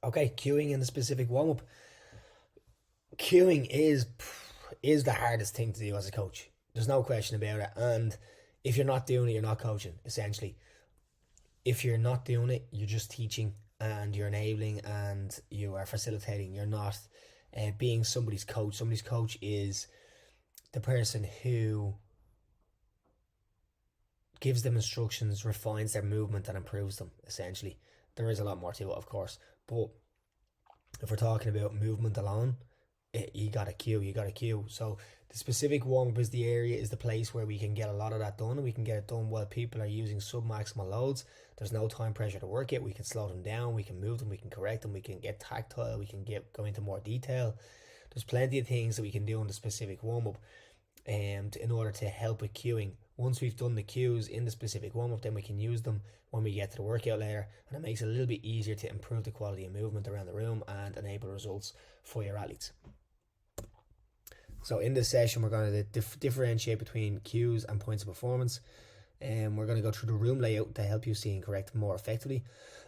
Okay, cueing in the specific warm up. Cueing is the hardest thing to do as a coach. There's no question about it. And if you're not doing it, you're not coaching. Essentially, if you're not doing it, you're just teaching and you're enabling and you are facilitating. You're not being somebody's coach. Somebody's coach is the person who gives them instructions, refines their movement, and improves them. Essentially, there is a lot more to it, of course, but if we're talking about movement alone, you got a cue, you got a cue. So the specific warm up is the area, is the place where we can get a lot of that done, and we can get it done while people are using submaximal loads. There's no time pressure to work it. We can slow them down, we can move them, we can correct them, we can get tactile, we can go into more detail. There's plenty of things that we can do in the specific warm up in order to help with cueing. Once we've done the cues in the specific warm up, then we can use them when we get to the workout later, and it makes it a little bit easier to improve the quality of movement around the room and enable results for your athletes. So in this session, we're going to differentiate between cues and points of performance, and we're going to go through the room layout to help you see and correct more effectively.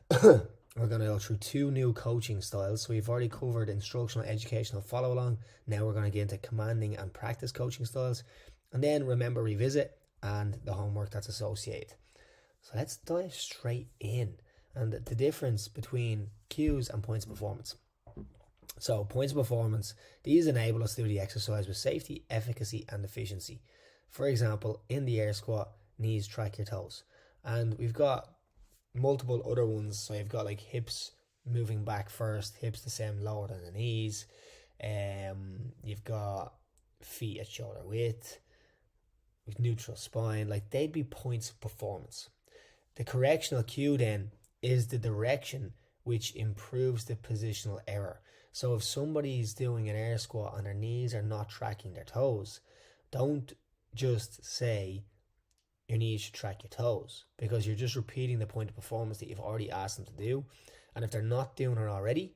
We're going to go through 2 new coaching styles. So we've already covered instructional, educational, follow along. Now we're going to get into commanding and practice coaching styles, and then remember, revisit, and the homework that's associated. So let's dive straight in, and the difference between cues and points of performance. So points of performance, these enable us to do the exercise with safety, efficacy, and efficiency. For example, in the air squat, knees track your toes. And we've got multiple other ones. So you've got like hips moving back first, hips descend lower than the knees. You've got feet at shoulder width, with neutral spine. Like, they'd be points of performance. The correctional cue then is the direction which improves the positional error. So if somebody's doing an air squat and their knees are not tracking their toes, don't just say your knees should track your toes, because you're just repeating the point of performance that you've already asked them to do. And if they're not doing it already,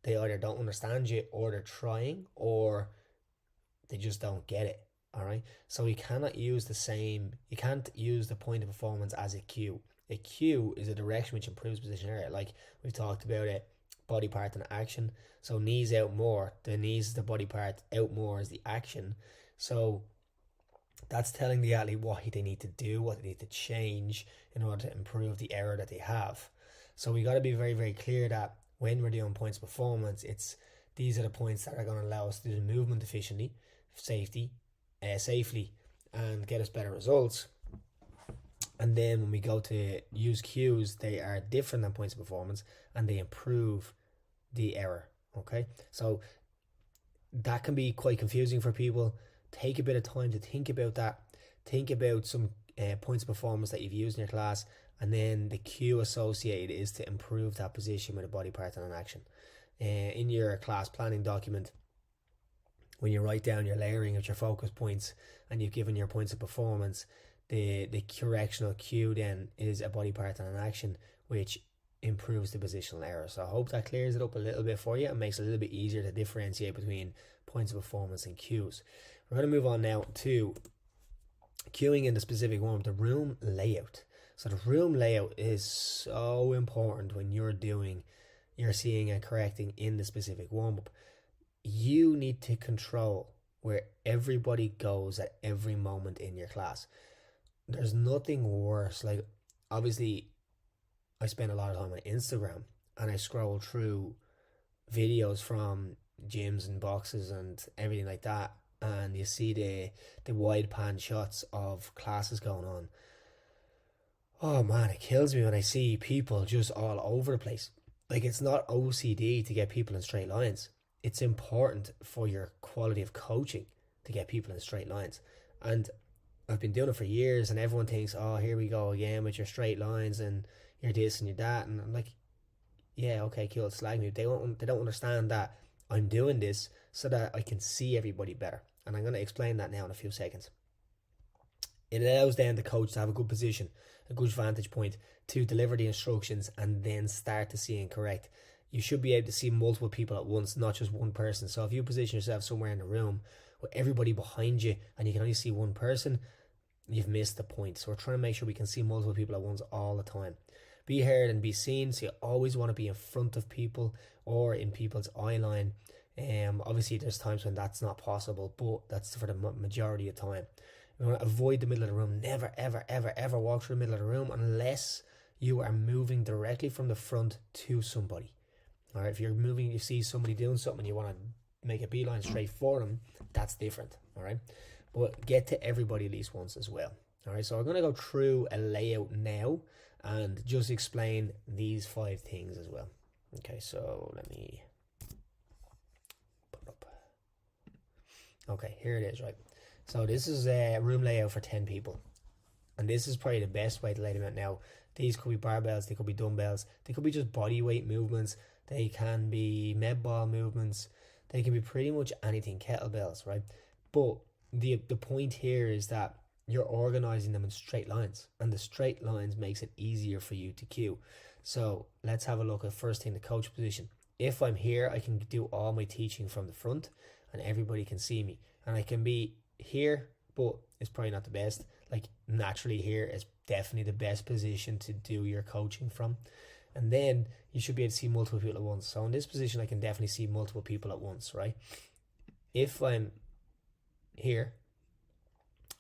they either don't understand you, or they're trying, or they just don't get it. All right. So you can't use the point of performance as a cue. A cue is a direction which improves position area. Like we've talked about it, body part and action. So knees out more. The knees is the body part, out more is the action. So that's telling the athlete what they need to do, what they need to change in order to improve the error that they have. So we got to be very, very clear that when we're doing points of performance, these are the points that are going to allow us to do the movement efficiently, safely, and get us better results. And then when we go to use cues, they are different than points of performance, and they improve the error. Okay, so that can be quite confusing for people. Take a bit of time to think about that. Think about some points of performance that you've used in your class, and then the cue associated is to improve that position with a body part and an action. In your class planning document, when you write down your layering of your focus points and you've given your points of performance, the correctional cue then is a body part and an action, which improves the positional error. So I hope that clears it up a little bit for you and makes it a little bit easier to differentiate between points of performance and cues. We're going to move on now to cueing in the specific warm-up, the room layout. So the room layout is so important when you're seeing and correcting in the specific warm-up. You need to control where everybody goes at every moment in your class. There's nothing worse. Like, obviously, I spend a lot of time on Instagram and I scroll through videos from gyms and boxes and everything like that, and you see the wide pan shots of classes going on. Oh man, it kills me when I see people just all over the place. Like, it's not OCD to get people in straight lines. It's important for your quality of coaching to get people in straight lines. And I've been doing it for years, and everyone thinks, oh, here we go again with your straight lines and you're this and you're that. And I'm like, yeah, okay, cool, slag me. They don't understand that I'm doing this so that I can see everybody better. And I'm going to explain that now in a few seconds. It allows then the coach to have a good position, a good vantage point to deliver the instructions and then start to see and correct. You should be able to see multiple people at once, not just one person. So if you position yourself somewhere in the room with everybody behind you and you can only see one person, you've missed the point. So we're trying to make sure we can see multiple people at once all the time. Be heard and be seen. So you always want to be in front of people or in people's eye line. Obviously there's times when that's not possible, but that's for the majority of time. We want to avoid the middle of the room. Never, ever, ever, ever walk through the middle of the room unless you are moving directly from the front to somebody. All right, if you're moving, you see somebody doing something and you want to make a beeline straight for them, that's different. All right, but get to everybody at least once as well. All right, so I'm going to go through a layout now and just explain these 5 things as well. Okay, so let me put it up. Okay, here it is, right? So this is a room layout for 10 people. And this is probably the best way to lay them out now. These could be barbells, they could be dumbbells, they could be just body weight movements, they can be med ball movements, they can be pretty much anything, kettlebells, right? But the point here is that you're organizing them in straight lines, and the straight lines makes it easier for you to cue. So let's have a look at first thing, the coach position. If I'm here, I can do all my teaching from the front and everybody can see me, and I can be here, but it's probably not the best. Like naturally here is definitely the best position to do your coaching from, and then you should be able to see multiple people at once. So in this position I can definitely see multiple people at once, right? If I'm here,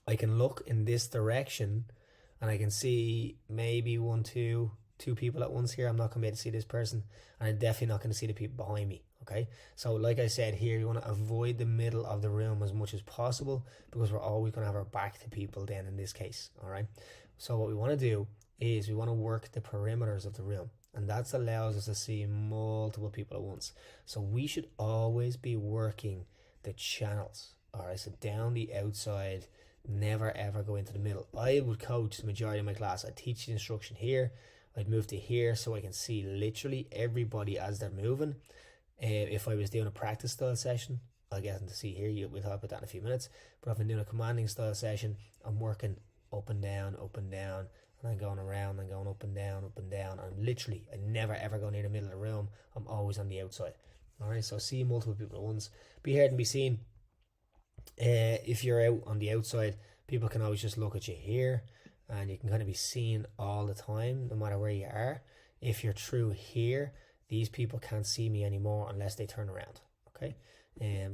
I can look in this direction and I can see maybe two people at once here. I'm not going to be able to see this person, and I'm definitely not going to see the people behind me. Okay, so like I said here, you want to avoid the middle of the room as much as possible, because we're always going to have our back to people then in this case. All right, so what we want to do is we want to work the perimeters of the room, and that allows us to see multiple people at once. So we should always be working the channels. All right, so down the outside, never ever go into the middle. I would coach the majority of my class. I'd teach the instruction here, I'd move to here so I can see literally everybody as they're moving. If I was doing a practice style session, I'll get them to see here. We'll talk about that in a few minutes. But if I'm doing a commanding style session, I'm working up and down, and I'm going around and going up and down, and I never ever go near the middle of the room. I'm always on the outside. All right, so see multiple people at once. Be heard and be seen. If you're out on the outside, people can always just look at you here, and you can kind of be seen all the time, no matter where you are. If you're through here, these people can't see me anymore unless they turn around. Okay,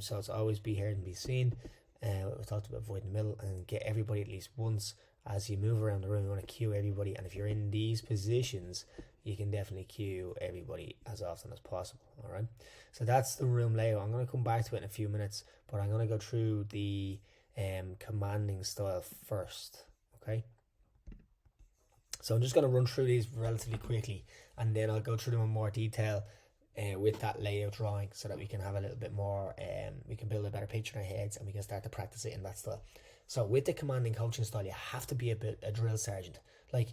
so it's always be heard and be seen. We talked about avoiding the middle and get everybody at least once. As you move around the room, you want to cue everybody, and if you're in these positions, you can definitely cue everybody as often as possible. All right, so that's the room layout. I'm going to come back to it in a few minutes, but I'm going to go through the commanding style first. Okay, so I'm just going to run through these relatively quickly, and then I'll go through them in more detail with that layout drawing, so that we can have a little bit more, we can build a better picture in our heads, and we can start to practice it in that style. So with the commanding coaching style, you have to be a drill sergeant. Like,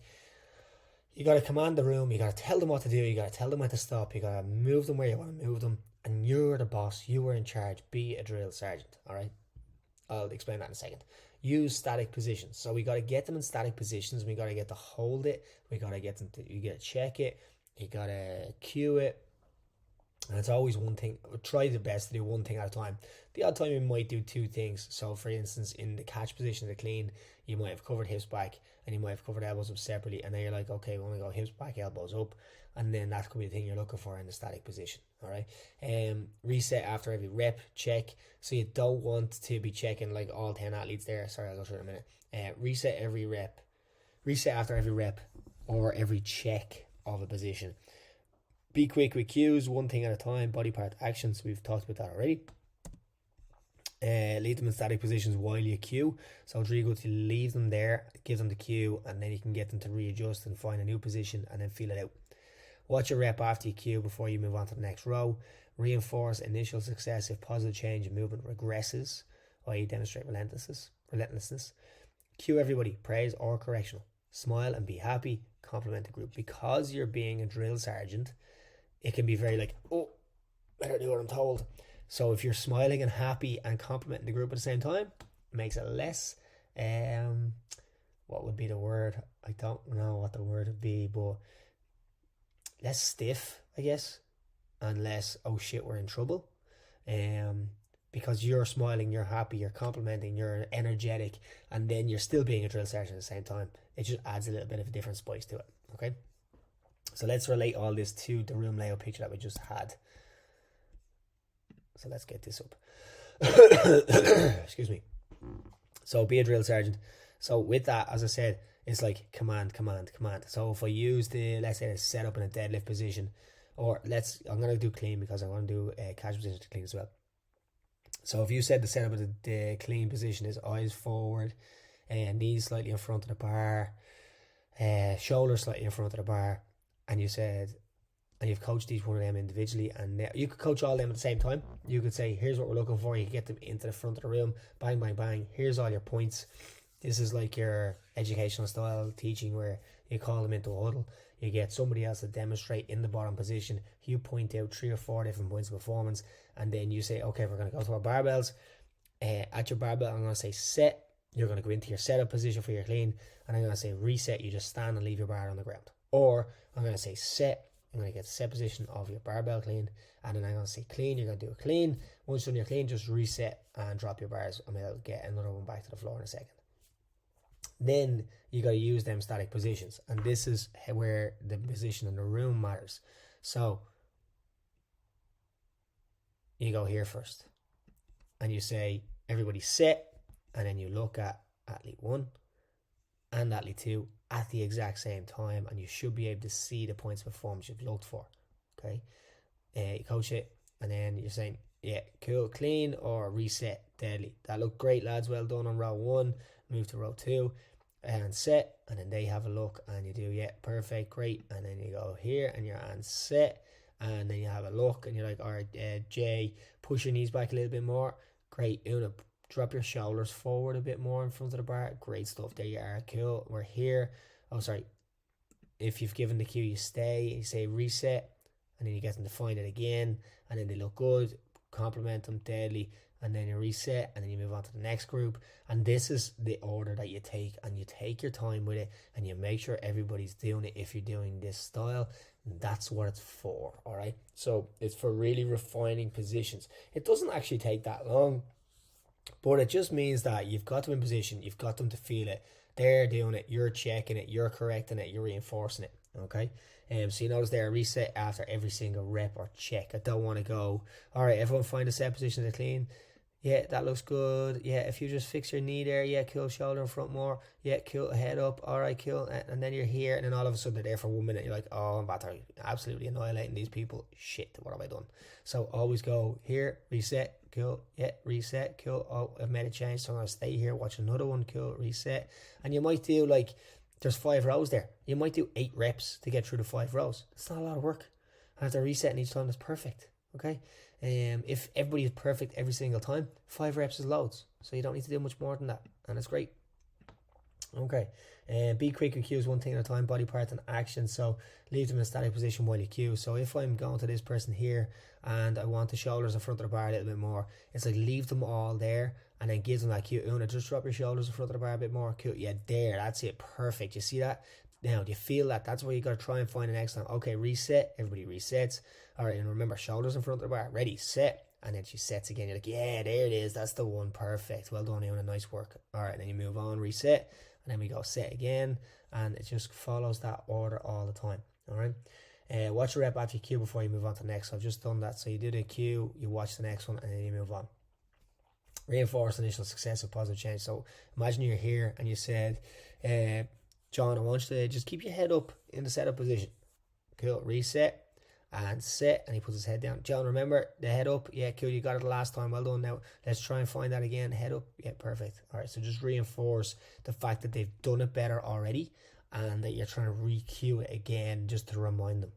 you got to command the room, you got to tell them what to do, you got to tell them when to stop, you got to move them where you want to move them, and you're the boss, you are in charge. Be a drill sergeant. All right, I'll explain that in a second. Use static positions. So we got to get them in static positions. We got to get to hold it. We got to get them to, you got to check it. You got to cue it. And it's always one thing. Try the best to do one thing at a time. The odd time you might do 2 things. So for instance, in the catch position, the clean, you might have covered hips back and you might have covered elbows up separately, and then you're like, okay, we want to go hips back, elbows up, and then that could be the thing you're looking for in the static position. All right, reset after every rep, check. So you don't want to be checking like all 10 athletes there. Sorry, I'll go through it in a minute. Reset after every rep or every check of a position. Be quick with cues, one thing at a time. Body part actions, we've talked about that already. Leave them in static positions while you cue. So it's really good to leave them there, give them the cue, and then you can get them to readjust and find a new position and then feel it out. Watch your rep after you cue before you move on to the next row. Reinforce initial success if positive change in movement regresses, i.e. demonstrate relentlessness. Cue everybody, praise or correctional. Smile and be happy, compliment the group. Because you're being a drill sergeant, it can be very like, oh, better do what I'm told. So if you're smiling and happy and complimenting the group at the same time, it makes it less, what would be the word? I don't know what the word would be, but less stiff, I guess, and less, oh shit, we're in trouble. Because you're smiling, you're happy, you're complimenting, you're energetic, and then you're still being a drill sergeant at the same time. It just adds a little bit of a different spice to it, okay? So let's relate all this to the room layout picture that we just had. So let's get this up. Excuse me. So be a drill sergeant. So with that, as I said, it's like command, command, command. So if I use let's say, set up in a deadlift position, or I'm going to do clean because I want to do a casual position to clean as well. So if you said the setup of the clean position is eyes forward, knees slightly in front of the bar, shoulders slightly in front of the bar, and you said, and you've coached each one of them individually, and you could coach all of them at the same time. You could say, here's what we're looking for. You can get them into the front of the room, bang, bang, bang. Here's all your points. This is like your educational style teaching where you call them into a huddle. You get somebody else to demonstrate in the bottom position. You point out 3 or 4 different points of performance, and then you say, okay, we're going to go to our barbells. At your barbell, I'm going to say set. You're going to go into your setup position for your clean, and I'm going to say reset. You just stand and leave your bar on the ground. Or I'm going to say set. I'm going to get the set position of your barbell clean, and then I'm going to say clean. You're going to do a clean. Once you're done your clean, just reset and drop your bars, and we'll get another one back to the floor in a second. Then you got to use them static positions, and this is where the position in the room matters. So you go here first, and you say everybody set, and then you look at athlete 1 and athlete 2 at the exact same time, and you should be able to see the points of performance you've looked for. Okay, you coach it, and then you're saying, yeah, cool, clean or reset, deadly. That looked great, lads. Well done on row 1. Move to row 2 and set, and then they have a look, and you do, yeah, perfect, great. And then you go here and you're on set, and then you have a look, and you're like, all right, Jay, push your knees back a little bit more. Great. Una, drop your shoulders forward a bit more in front of the bar. Great stuff. There you are. Cool. We're here. Oh, sorry. If you've given the cue, you stay. You say reset, and then you get them to find it again, and then they look good. Compliment them, deadly, and then you reset, and then you move on to the next group. And this is the order that you take, and you take your time with it, and you make sure everybody's doing it if you're doing this style. That's what it's for. All right. So it's for really refining positions. It doesn't actually take that long, but it just means that you've got them in position, you've got them to feel it, they're doing it, you're checking it, you're correcting it, you're reinforcing it. Okay. So you notice there, reset after every single rep or check. I don't want to go, all right, everyone find a set position to clean. Yeah, that looks good. Yeah, if you just fix your knee there, yeah, cool, shoulder in front more. Yeah, cool, head up. All right, cool. And then you're here, and then all of a sudden they're there for 1 minute. You're like, oh, I'm about to absolutely annihilating these people. Shit, what have I done? So always go here, reset, cool. Yeah, reset, cool. Oh, I've made a change, so I'm going to stay here, watch another one, cool, reset. And you might do like, there's 5 rows there. You might do 8 reps to get through the 5 rows. It's not a lot of work. And if they're resetting each time, that's perfect. Okay. If everybody is perfect every single time, 5 reps is loads. So you don't need to do much more than that. And it's great. Okay. Be quick with cues, one thing at a time, body parts and action. So leave them in a static position while you cue. So if I'm going to this person here and I want the shoulders in front of the bar a little bit more, it's like leave them all there and then give them that cue. Una, just drop your shoulders in front of the bar a bit more. Cool. Yeah, there. That's it. Perfect. You see that? Now, do you feel that? That's where you got to try and find the next time. Okay, reset. Everybody resets. All right, and remember, shoulders in front of the bar. Ready, set. And then she sets again. You're like, yeah, there it is. That's the one. Perfect. Well done, Una. Nice work. All right, and then you move on, reset. And then we go set again. And it just follows that order all the time. All right. Watch your rep after your cue before you move on to the next. So I've just done that. So you do the cue, you watch the next one, and then you move on. Reinforce initial success of positive change. So imagine you're here and you said, John, I want you to just keep your head up in the setup position. Cool. Reset and set. And he puts his head down. John, remember the head up? Yeah, cool. You got it the last time. Well done. Now let's try and find that again. Head up. Yeah, perfect. All right. So just reinforce the fact that they've done it better already and that you're trying to re-cue it again just to remind them.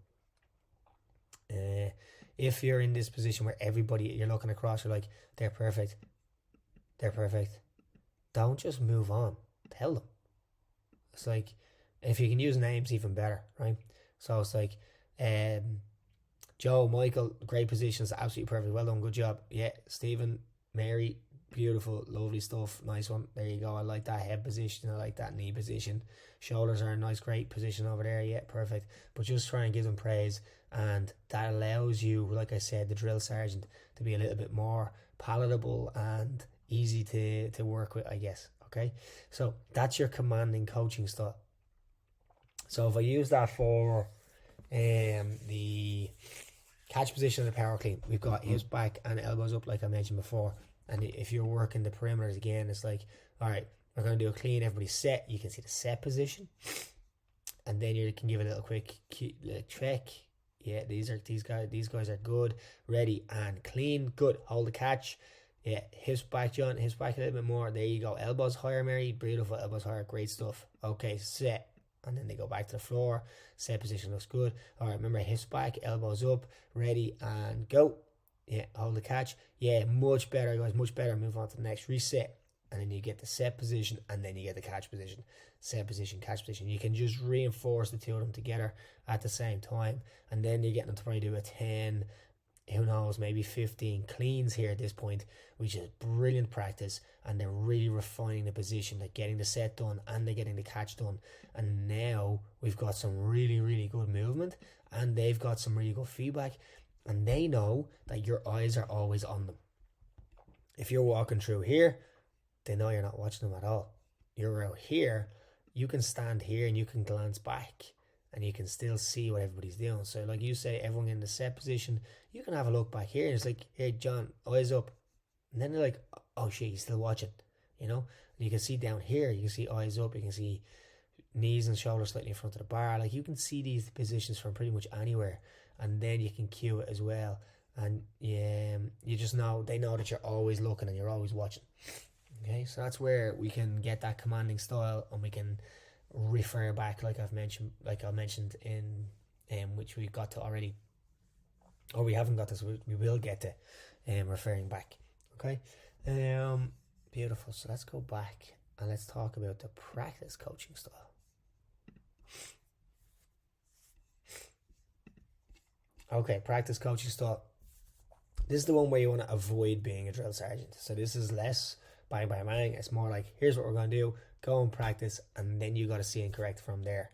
If you're in this position where everybody, you're looking across, you're like, they're perfect. They're perfect. Don't just move on. Tell them. It's like, if you can use names, even better, right? So it's like, Joe, Michael, great positions, absolutely perfect. Well done, good job. Yeah, Stephen, Mary, beautiful, lovely stuff. Nice one. There you go. I like that head position. I like that knee position. Shoulders are a nice, great position over there. Yeah, perfect. But just try and give them praise. And that allows you, like I said, the drill sergeant to be a little bit more palatable and easy to work with, I guess. Okay, so that's your commanding coaching style. So if I use that for The catch position of the power clean, we've got hips back and elbows up, like I mentioned before. And if you're working the perimeters again, it's like, all right, we're going to do a clean. Everybody's set. You can see the set position, and then you can give it a little quick check. Yeah, these guys are good, ready and clean. Good. Hold the catch. Yeah, hips back, John. Hips back a little bit more. There you go. Elbows higher, Mary. Beautiful. Elbows higher. Great stuff. Okay, set. And then they go back to the floor. Set position looks good. All right, remember, hips back, elbows up, ready and go. Yeah, hold the catch. Yeah, much better, guys. Much better. Move on to the next. Reset. And then you get the set position, and then you get the catch position. Set position, catch position. You can just reinforce the two of them together at the same time. And then you're getting them to probably do a 10, who knows, maybe 15 cleans here at this point, which is brilliant practice. And they're really refining the position, like getting the set done and they're getting the catch done. And now we've got some really, really good movement, and they've got some really good feedback, and they know that your eyes are always on them. If you're walking through here, they know you're not watching them at all. You're out here, you can stand here and you can glance back and you can still see what everybody's doing. So like you say, everyone in the set position, you can have a look back here and it's like, hey John, eyes up. And then they're like, oh shit, he's still watching, you know? And you can see down here, you can see eyes up, you can see knees and shoulders slightly in front of the bar. Like you can see these positions from pretty much anywhere, and then you can cue it as well. And you just know, they know that you're always looking and you're always watching. Okay, so that's where we can get that commanding style, and we can refer back, like I mentioned in which we got to already, or we haven't got to, so we will get to referring back. Okay, beautiful. So let's go back and let's talk about the practice coaching style. Okay, practice coaching style. This is the one where you want to avoid being a drill sergeant. So this is less bang, bang, bang. It's more like, here's what we're going to do. Go and practice, and then you got to see and correct from there.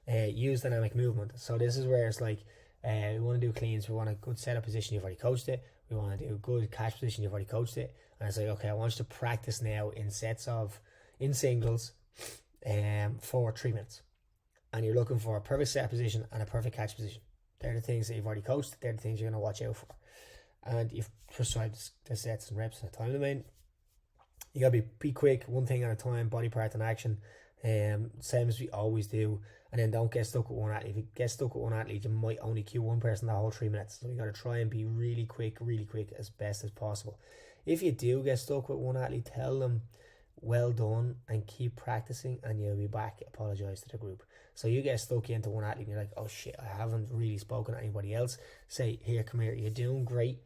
Use dynamic movement. So this is where it's like, we want to do cleans. We want a good setup position. You've already coached it. We want to do good catch position. You've already coached it. And it's like, okay, I want you to practice now in singles for 3 minutes. And you're looking for a perfect set position and a perfect catch position. They're the things that you've already coached. They're the things you're going to watch out for. And you've prescribed the sets and reps and a time domain. You gotta be quick, one thing at a time, body part in action, same as we always do. And then don't get stuck with one athlete. If you get stuck with one athlete, you might only cue one person the whole 3 minutes. So you gotta try and be really quick as best as possible. If you do get stuck with one athlete, tell them well done and keep practicing, and you'll be back. Apologize to the group. So you get stuck into one athlete and you're like, oh shit, I haven't really spoken to anybody else. Say, here, come here, you're doing great.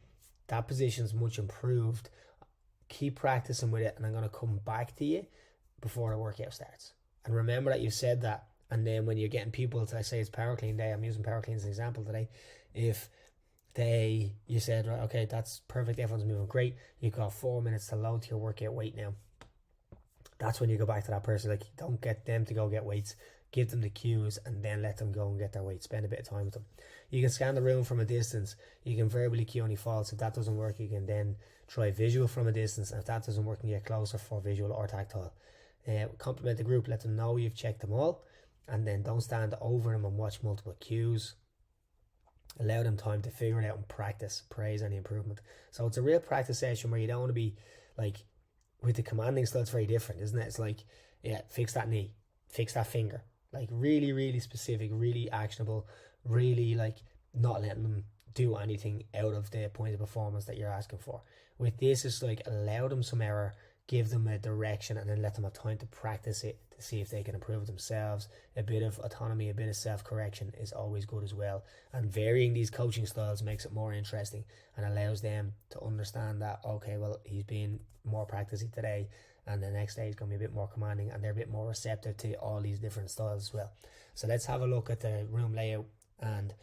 That position's much improved. Keep practicing with it, and I'm going to come back to you before the workout starts. And remember that you said that. And then when you're getting people to, say it's power clean day, I'm using power clean as an example today. If you said, right, okay, that's perfect, everyone's moving great, you've got 4 minutes to load to your workout weight now. That's when you go back to that person. Like, don't get them to go get weights. Give them the cues and then let them go and get their weight. Spend a bit of time with them. You can scan the room from a distance. You can verbally cue any faults. If that doesn't work, you can then try visual from a distance. And if that doesn't work, you get closer for visual or tactile. Compliment the group. Let them know you've checked them all. And then don't stand over them and watch multiple cues. Allow them time to figure it out and practice. Praise any improvement. So it's a real practice session where you don't want to be like, with the commanding style, it's very different, isn't it? It's like, yeah, fix that knee, fix that finger. Like really, really specific, really actionable, really like not letting them do anything out of the point of performance that you're asking for. With this, it's like allow them some error, give them a direction, and then let them have time to practice it to see if they can improve themselves. A bit of autonomy, a bit of self-correction is always good as well. And varying these coaching styles makes it more interesting and allows them to understand that, okay, well, he's been more practicing today, and the next day is going to be a bit more commanding, and they're a bit more receptive to all these different styles as well. So let's have a look at the room layout and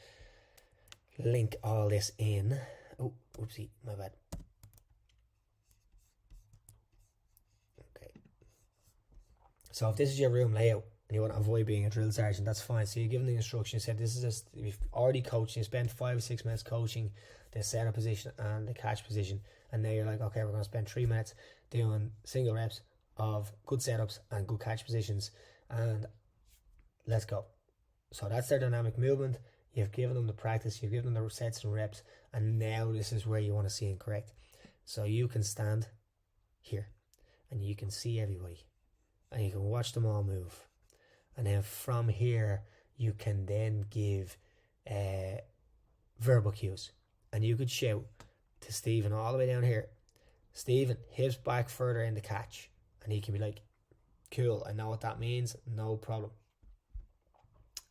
link all this in. Oh, oopsie, my bad. Okay. So if this is your room layout and you want to avoid being a drill sergeant, that's fine. So you give them the instruction. You said this is just, you've already coached, you spent 5 or 6 minutes coaching the setup position and the catch position, and now you're like, okay, we're going to spend 3 minutes doing single reps of good setups and good catch positions, and let's go. So that's their dynamic movement. You've given them the practice, you've given them the sets and reps, and now this is where you want to see them correct. So you can stand here and you can see everybody and you can watch them all move. And then from here, you can then give verbal cues. And you could shout to Stephen all the way down here, Stephen, hips back further in the catch. And he can be like, cool, I know what that means, no problem.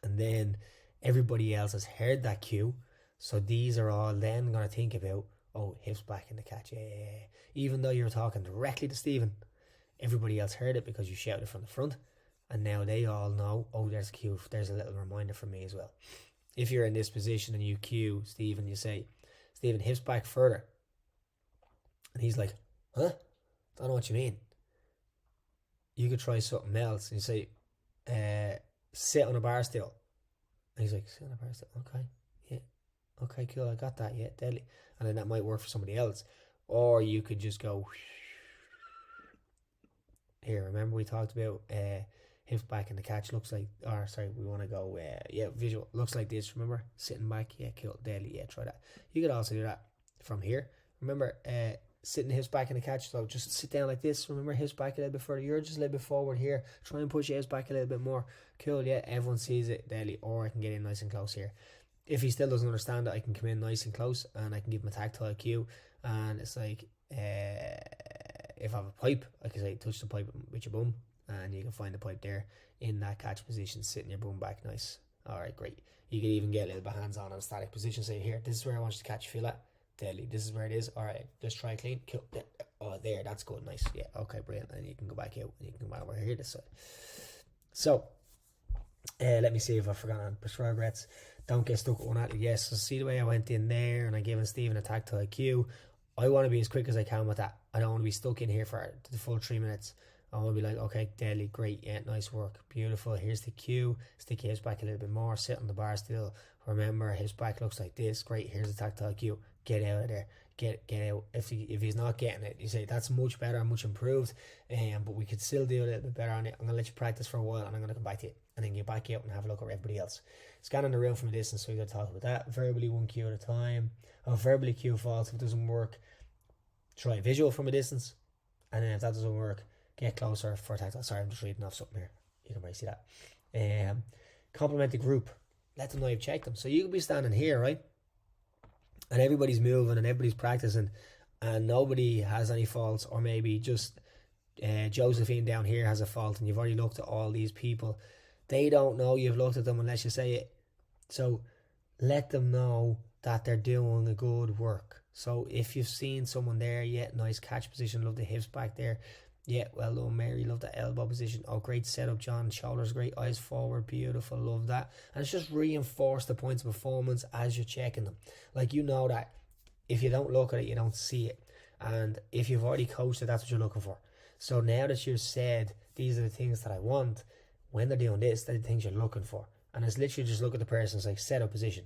And then everybody else has heard that cue. So these are all then going to think about, oh, hips back in the catch. Yeah. Even though you're talking directly to Stephen, everybody else heard it because you shouted from the front. And now they all know, oh, there's a cue. There's a little reminder for me as well. If you're in this position and you cue Stephen, you say, Stephen, hips back further. And he's like, huh? Don't know what you mean. You could try something else. And you say, sit on a bar stool. And he's like, sit on a bar stool. Okay. Yeah. Okay, cool. I got that. Yeah, deadly. And then that might work for somebody else. Or you could just go, here, remember we talked about hips back in the catch looks like, or sorry, we want to go, visual, looks like this, remember? Sitting back, yeah, cool, deadly, yeah, try that. You could also do that from here. Remember, sitting hips back in the catch, so just sit down like this, remember, hips back a little bit further, you're just a little bit forward here, try and push your hips back a little bit more, cool, yeah, everyone sees it, deadly, or I can get in nice and close here. If he still doesn't understand it, I can come in nice and close, and I can give him a tactile cue, and it's like, if I have a pipe, I can say touch the pipe with your bum, and you can find the pipe there in that catch position, sitting your bum back nice. Alright, great. You can even get a little bit hands on a static position, say here, this is where I want you to catch, feel that, deadly, this is where it is, alright, just try clean, cool, oh there, that's good, nice, yeah, okay, brilliant, and you can go back out, and you can come over here this side. So, let me see if I forgot on regrets. Don't get stuck with one athlete. Yes, so see the way I went in there, and I given Stephen a tactile cue. I want to be as quick as I can with that. I don't want to be stuck in here for the full 3 minutes. I want to be like, okay, deadly, great, yeah, nice work, beautiful. Here's the cue. Stick your hips back a little bit more. Sit on the bar still. Remember, hips back looks like this. Great. Here's the tactile cue. Get out of there. Get out. If he's not getting it, you say that's much better, much improved. But we could still do a little bit better on it. I'm gonna let you practice for a while, and I'm gonna come back to it, and then get back out and have a look at everybody else. Scanning the room from a distance, so we got to talk about that. Verbally, 1 cue at a time. Oh, verbally cue false if it doesn't work. Try visual from a distance, and then if that doesn't work, get closer for tactile. Sorry, I'm just reading off something here. You can probably see that. Compliment the group. Let them know you've checked them. So you could be standing here, right? And everybody's moving and everybody's practicing, and nobody has any faults, or maybe just Josephine down here has a fault, and you've already looked at all these people. They don't know you've looked at them unless you say it. So let them know that they're doing a good work. So if you've seen someone there, yeah, nice catch position, love the hips back there. Yeah, well done, Mary, love the elbow position. Oh, great setup, John, shoulders great, eyes forward, beautiful, love that. And it's just reinforce the points of performance as you're checking them. Like, you know that if you don't look at it, you don't see it. And if you've already coached it, that's what you're looking for. So now that you've said, these are the things that I want, when they're doing this, they're the things you're looking for. And it's literally just look at the person's like setup position.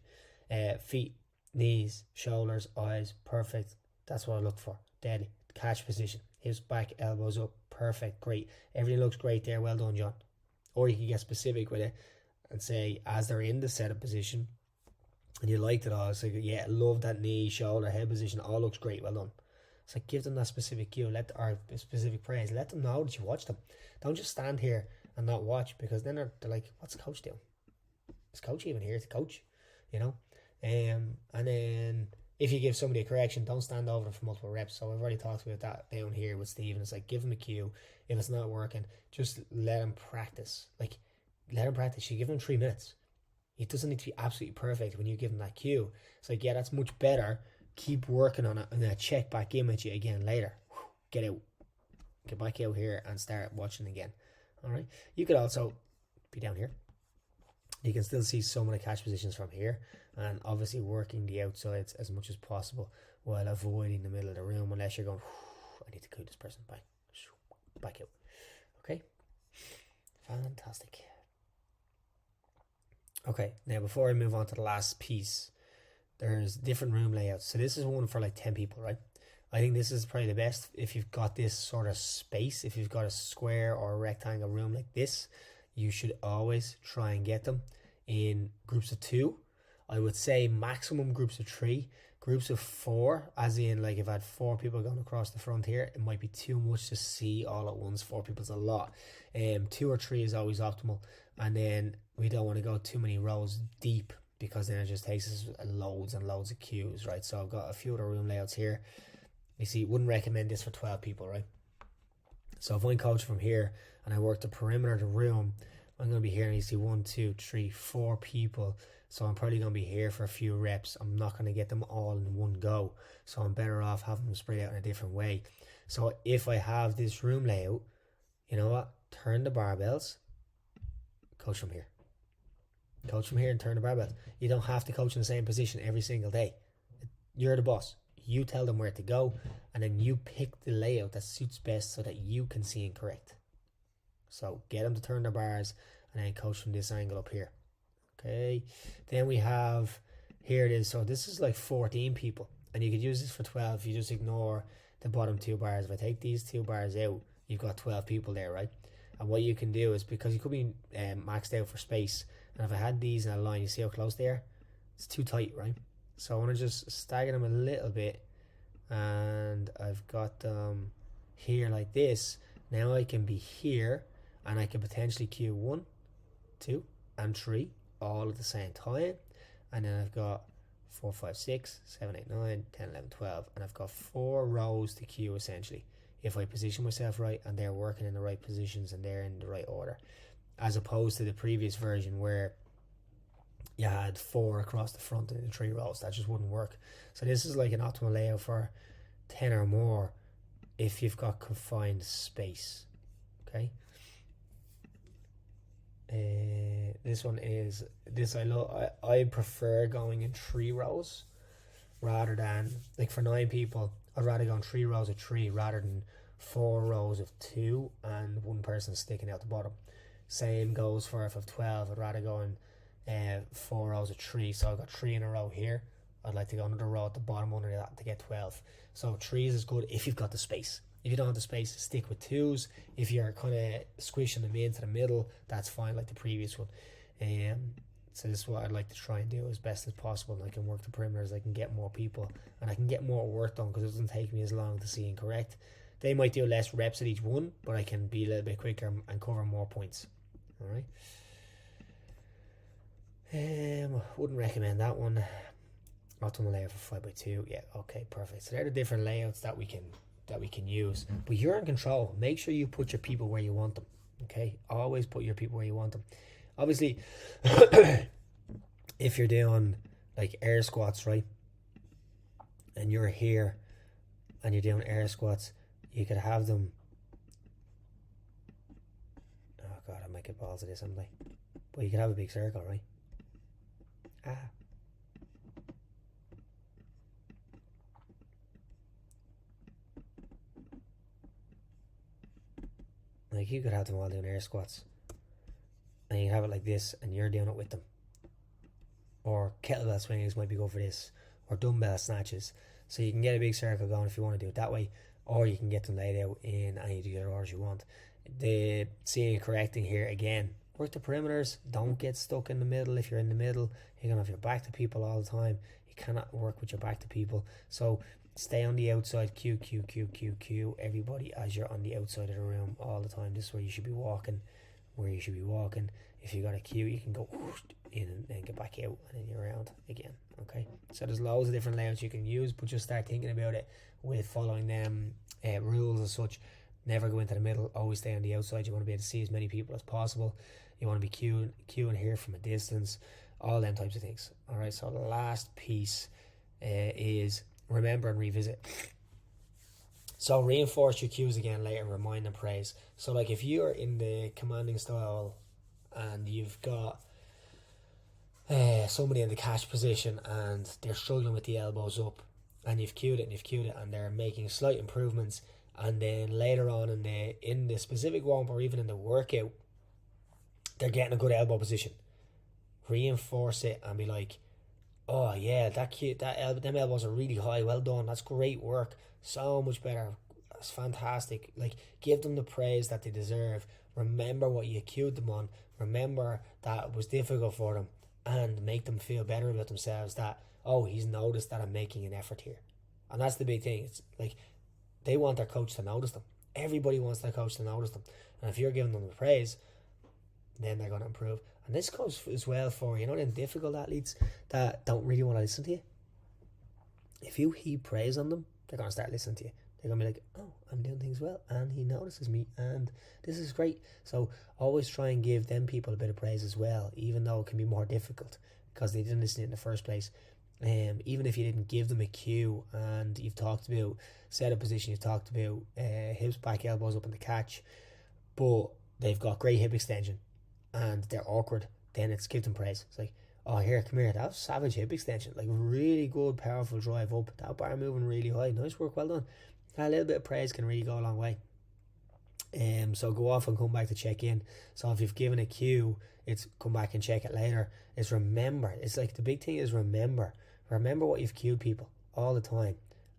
Feet, knees, shoulders, eyes, perfect. That's what I look for. Deadly. Catch position. Hips back, elbows up. Perfect. Great. Everything looks great there. Well done, John. Or you can get specific with it and say, as they're in the setup position and you liked it all, it's like, yeah, love that knee, shoulder, head position. All looks great. Well done. It's like, give them that specific cue, or specific praise. Let them know that you watch them. Don't just stand here and not watch, because then they're like, what's the coach doing? Is coach even here to coach? You know? And then if you give somebody a correction, don't stand over them for multiple reps. So I've already talked about that down here with Stephen. It's like, give them a cue. If it's not working, just let them practice. Like, let them practice. You give them 3 minutes. It doesn't need to be absolutely perfect when you give them that cue. It's like, yeah, that's much better. Keep working on it, and then check back in with you again later. Get out. Get back out here and start watching again. Alright. You could also be down here. You can still see some of the catch positions from here, and obviously working the outsides as much as possible while avoiding the middle of the room, unless you're going, I need to cue this person back out. Okay, fantastic. Okay, now before I move on to the last piece, there's different room layouts. So this is one for like 10 people, right? I think this is probably the best if you've got this sort of space. If you've got a square or a rectangle room like this, you should always try and get them in groups of 2. I would say maximum groups of 3. Groups of 4, as in like if I had 4 people going across the front here, it might be too much to see all at once. 4 people's a lot. 2 or 3 is always optimal, and then we don't want to go too many rows deep, because then it just takes us loads and loads of cues, right? So I've got a few of the room layouts here. You see, wouldn't recommend this for 12 people, right? So if I'm coaching from here and I work the perimeter of the room, I'm going to be here and you see 1, 2, 3, 4 people. So I'm probably going to be here for a few reps. I'm not going to get them all in one go. So I'm better off having them spread out in a different way. So if I have this room layout, you know what? Turn the barbells, coach from here. Coach from here and turn the barbells. You don't have to coach in the same position every single day. You're the boss. You tell them where to go, and then you pick the layout that suits best so that you can see and correct. So get them to turn their bars and then coach from this angle up here. Okay. Then we have, here it is. So this is like 14 people, and you could use this for 12 if you just ignore the bottom 2 bars. If I take these 2 bars out, you've got 12 people there, right? And what you can do is, because you could be maxed out for space, and if I had these in a line, you see how close they are? It's too tight, right? So I want to just stagger them a little bit, and I've got them here like this. Now I can be here, and I can potentially cue 1, 2, and 3 all at the same time. And then I've got 4, 5, 6, 7, 8, 9, 10, 11, 12, and I've got 4 rows to cue essentially, if I position myself right and they're working in the right positions and they're in the right order, as opposed to the previous version where you had 4 across the front and 3 rows. That just wouldn't work. So this is like an optimal layout for 10 or more if you've got confined space. Okay. This one is this. I prefer going in 3 rows rather than, like, for 9 people. I'd rather go in 3 rows of 3 rather than 4 rows of 2 and 1 person sticking out the bottom. Same goes for if I've 12. I'd rather go in 4 rows of 3. So I've got 3 in a row here. I'd like to go another row at the bottom under that to get 12. So 3s is good if you've got the space. If you don't have the space, stick with 2s. If you're kind of squishing them into the middle, that's fine, like the previous one. So this is what I'd like to try and do as best as possible. And I can work the perimeters, I can get more people, and I can get more work done because it doesn't take me as long to see and correct. They might do less reps at each one, but I can be a little bit quicker and cover more points. Alright. Wouldn't recommend that one. Optimal layout for 5x2. Yeah, okay, perfect. So they're the different layouts that we can use. But you're in control. Make sure you put your people where you want them. Okay? Always put your people where you want them. Obviously, if you're doing like air squats, right? And you're here and you're doing air squats, you could have them. Oh god, I might get balls of this, haven't I? But you could have a big circle, right? Like, you could have them all doing air squats, and you have it like this, and you're doing it with them. Or kettlebell swingers might be good for this, or dumbbell snatches. So you can get a big circle going if you want to do it that way, or you can get them laid out in any of the other orders you want. The seeing and correcting here again. Work the perimeters. Don't get stuck in the middle. If you're in the middle, you're gonna have your back to people all the time. You cannot work with your back to people. So stay on the outside. Cue everybody as you're on the outside of the room all the time. This is where you should be walking. If you got a cue, you can go in and then get back out, and then you're around again. Okay, so there's loads of different layouts you can use, but just start thinking about it with following them rules as such. Never go into the middle. Always stay on the outside. You want to be able to see as many people as possible. You want to be cueing here from a distance. All them types of things. All right. So the last piece is remember and revisit. So reinforce your cues again later. Remind and praise. So like if you're in the commanding style and you've got somebody in the catch position and they're struggling with the elbows up, and you've cued it and they're making slight improvements, and then later on in the specific warm-up or even in the workout, they're getting a good elbow position. Reinforce it and be like, oh yeah, them elbows are really high, well done, that's great work, so much better, that's fantastic. Like, give them the praise that they deserve. Remember what you cued them on. Remember that it was difficult for them, and make them feel better about themselves that, oh, he's noticed that I'm making an effort here. And that's the big thing. It's like they want their coach to notice them. Everybody wants their coach to notice them. And if you're giving them the praise, then they're going to improve. And this goes as well for, them difficult athletes that don't really want to listen to you. If you heap praise on them, they're going to start listening to you. They're going to be like, oh, I'm doing things well, and he notices me, and this is great. So always try and give them people a bit of praise as well, even though it can be more difficult because they didn't listen in the first place. Even if you didn't give them a cue, and you've talked about setup position, you've talked about hips back, elbows up in the catch, but they've got great hip extension and they're awkward, then it's give them praise. It's like, oh, here, come here, that was savage hip extension, like really good, powerful drive up, that bar moving really high, nice work, well done. A little bit of praise can really go a long way. So go off and come back to check in. So if you've given a cue, it's come back and check it later. It's remember. It's like the big thing is remember. Remember what you've cued people all the time,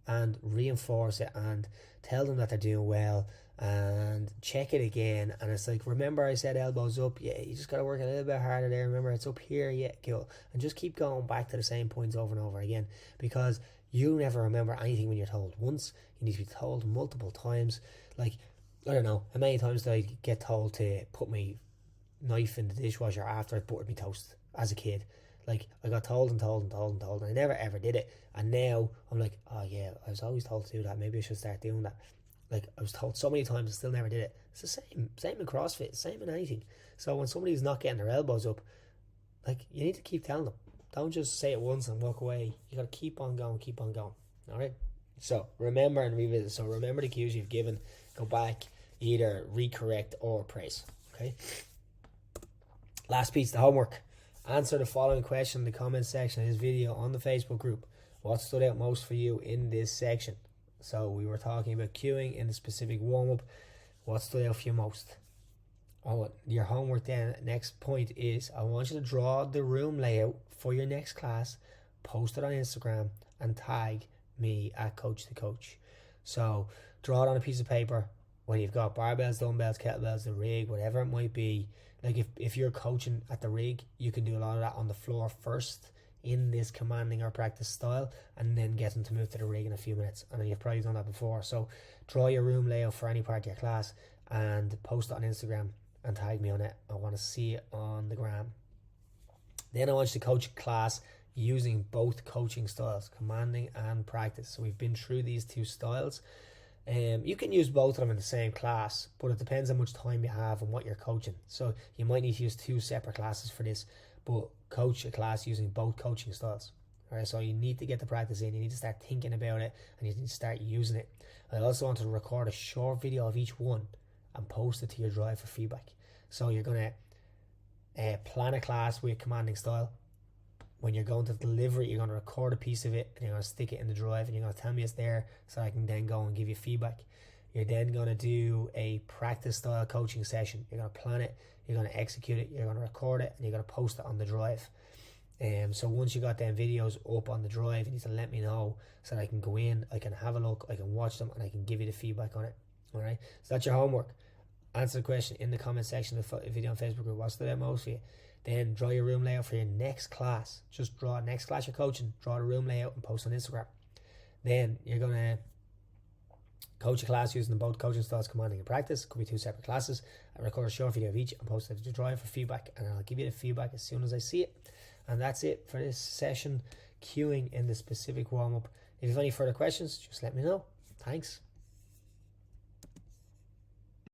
and reinforce it and tell them that they're doing well, and check it again. And it's like, remember I said elbows up, yeah, you just got to work a little bit harder there. Remember it's up here, yeah, cool. And just keep going back to the same points over and over again, because you never remember anything when you're told once. You need to be told multiple times. Like, I don't know, how many times did I get told to put my knife in the dishwasher after I buttered my toast as a kid? Like, I got told and told and told and told, and I never ever did it. And now I'm like, oh yeah, I was always told to do that. Maybe I should start doing that. Like, I was told so many times and still never did it. It's the same in CrossFit, same in anything. So when somebody's not getting their elbows up, like, you need to keep telling them. Don't just say it once and walk away. You got to keep on going, keep on going. All right? So remember and revisit. So remember the cues you've given. Go back, either recorrect or praise. Okay? Last piece, the homework. Answer the following question in the comment section of this video on the Facebook group. What stood out most for you in this section? So we were talking about cueing in the specific warm-up. What stood out for you most? Your homework then, next point is, I want you to draw the room layout for your next class, post it on Instagram, and tag me at Coach the Coach. So draw it on a piece of paper, whether you've got barbells, dumbbells, kettlebells, the rig, whatever it might be. Like if you're coaching at the rig, you can do a lot of that on the floor first in this commanding or practice style, and then get them to move to the rig in a few minutes. And you've probably done that before. So draw your room layout for any part of your class and post it on Instagram and tag me on it. I want to see it on the gram. Then I want you to coach a class using both coaching styles, commanding and practice. So we've been through these two styles. You can use both of them in the same class, but it depends how much time you have and what you're coaching. So you might need to use two separate classes for this, but coach a class using both coaching styles. All right, so you need to get the practice in. You need to start thinking about it, and you need to start using it. I also want to record a short video of each one and post it to your drive for feedback. So you're going to plan a class with commanding style. When you're going to deliver it, you're going to record a piece of it and you're going to stick it in the drive, and you're going to tell me it's there so I can then go and give you feedback. You're then going to do a practice style coaching session. You're going to plan it, you're going to execute it, you're going to record it, and you're going to post it on the drive. So once you got them videos up on the drive, you need to let me know so that I can go in, I can have a look, I can watch them, and I can give you the feedback on it. All right, so that's your homework. Answer the question in the comment section of the video on Facebook group. What's the most for you? Then draw your room layout for your next class. Just draw next class you're coaching, draw the room layout and post on Instagram. Then you're going to coach a class using both coaching styles, commanding and practice. Could be two separate classes. I record a short video of each and post it to the drive for feedback, and I'll give you the feedback as soon as I see it. And that's it for this session, cueing in the specific warm-up. If you have any further questions, just let me know. Thanks.